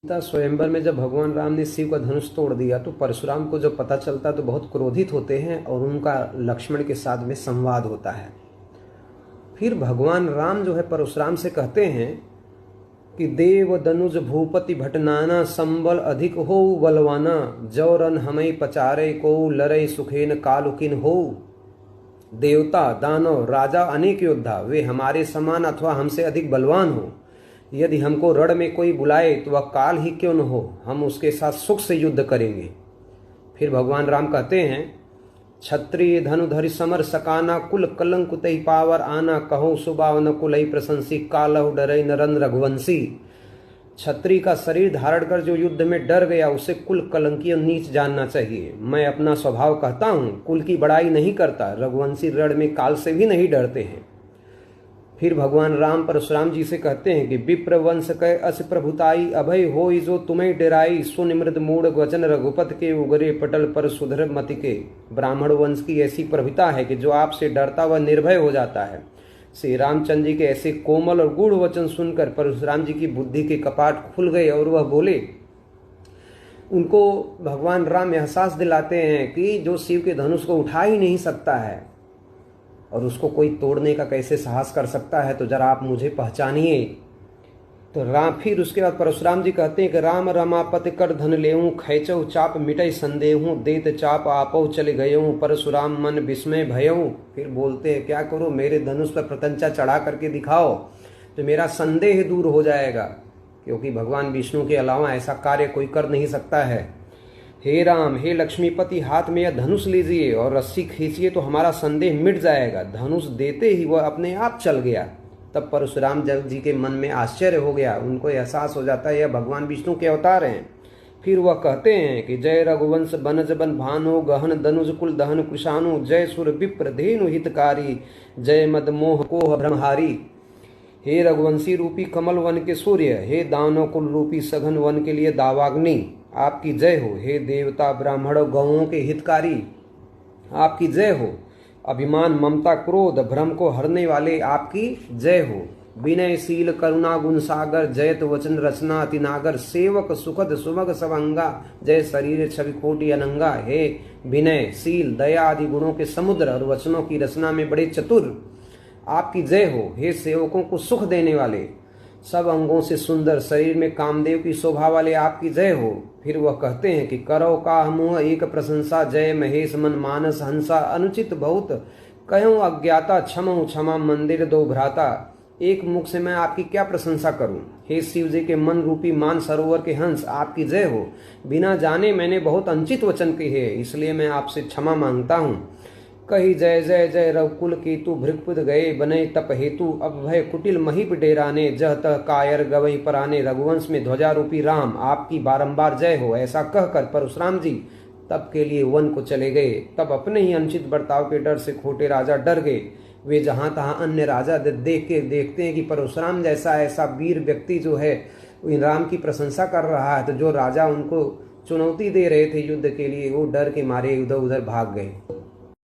स्वयंवर में जब भगवान राम ने शिव का धनुष तोड़ दिया तो परशुराम को जब पता चलता तो बहुत क्रोधित होते हैं और उनका लक्ष्मण के साथ में संवाद होता है। फिर भगवान राम जो है परशुराम से कहते हैं कि देव दनुज भूपति भटनाना संबल अधिक हो बलवाना जौरन हमें पचारे को लरे सुखेन कालुकिन हो। देवता दानव राजा अनेक योद्धा वे हमारे समान अथवा हमसे अधिक बलवान हो, यदि हमको रण में कोई बुलाए तो वह काल ही क्यों न हो, हम उसके साथ सुख से युद्ध करेंगे। फिर भगवान राम कहते हैं क्षत्रिय धनुधरि समर सकाना कुल कलंक तई पावर आना कहो सुबाव न कुलई प्रशंसी कालह डरई नरन रघुवंशी। क्षत्रिय का शरीर धारण कर जो युद्ध में डर गया उसे कुल कलंकी और नीच जानना चाहिए। मैं अपना स्वभाव कहता हूँ, कुल की बड़ाई नहीं करता। रघुवंशी रण में काल से भी नहीं डरते हैं। फिर भगवान राम परशुराम जी से कहते हैं कि विप्र वंश कै अस प्रभुताई अभय हो जो तुम्हें डराई सुनिमृत मूढ़ वचन रघुपत के उगरे पटल पर सुधर मति के। ब्राह्मण वंश की ऐसी प्रभुता है कि जो आपसे डरता वह निर्भय हो जाता है। श्री रामचंद्र जी के ऐसे कोमल और गूढ़ वचन सुनकर परशुराम जी की बुद्धि के कपाट खुल गए और वह बोले। उनको भगवान राम एहसास दिलाते हैं कि जो शिव के धनुष को उठा ही नहीं सकता है और उसको कोई तोड़ने का कैसे साहस कर सकता है, तो जरा आप मुझे पहचानिए। तो राम फिर उसके बाद परशुराम जी कहते हैं कि राम रमापति कर धन लेऊं खैचऊ चाप मिटई संदेहूं देत चाप आपो चले गयऊं परशुराम मन विस्मय भयऊं। फिर बोलते हैं क्या करो, मेरे धनुष पर प्रतंचा चढ़ा करके दिखाओ तो मेरा संदेह दूर हो जाएगा, क्योंकि भगवान विष्णु के अलावा ऐसा कार्य कोई कर नहीं सकता है। हे राम हे लक्ष्मीपति हाथ में यह धनुष लीजिए और रस्सी खींचिए तो हमारा संदेह मिट जाएगा। धनुष देते ही वह अपने आप चल गया। तब परशुराम जी के मन में आश्चर्य हो गया, उनको एहसास हो जाता है यह भगवान विष्णु के अवतार हैं। फिर वह कहते हैं कि जय रघुवंश बनज बन भानो गहन दनुज कुल दहन कृषाणु जय सुर विप्र धेनु हितकारी जय मद मोह कोह ब्रह्महारी। हे रघुवंशी रूपी कमल वन के सूर्य, हे दानव कुल रूपी सघन वन के लिए दावाग्नि, आपकी जय हो। हे देवता ब्राह्मण गौओं के हितकारी, आपकी जय हो। अभिमान ममता क्रोध भ्रम को हरने वाले, आपकी जय हो। विनयशील करुणा गुण सागर जयत वचन रचना अतिनागर सेवक सुखद सुमग सवंगा जय शरीर छवि कोटि अनंगा। हे विनयशील दया आदि गुणों के समुद्र और वचनों की रचना में बड़े चतुर, आपकी जय हो। हे सेवकों को सुख देने वाले, सब अंगों से सुंदर शरीर में कामदेव की शोभा वाले, आपकी जय हो। फिर वह कहते हैं कि करो का मुँह एक प्रशंसा जय महेश मन मानस हंसा अनुचित बहुत कहो अज्ञाता क्षमो क्षमा मंदिर दो भ्राता। एक मुख से मैं आपकी क्या प्रशंसा करूं। हे शिव जी के मन रूपी मान सरोवर के हंस, आपकी जय हो। बिना जाने मैंने बहुत अनुचित वचन कहे, इसलिए मैं आपसे क्षमा मांगता हूँ। कही जय जय जय रघुकुल केतु भृगपुद गए बने तप हेतु अब भय कुटिल महीप डेराने जह तह कायर गवई पराने। रघुवंश में ध्वजारूपी राम, आपकी बारंबार जय हो। ऐसा कहकर परशुराम जी तब के लिए वन को चले गए। तब अपने ही अनुचित बर्ताव के डर से खोटे राजा डर गए। वे जहाँ तहाँ अन्य राजा देखते हैं कि परशुराम जैसा ऐसा वीर व्यक्ति जो है राम की प्रशंसा कर रहा है, तो जो राजा उनको चुनौती दे रहे थे युद्ध के लिए वो डर के मारे इधर उधर भाग गए।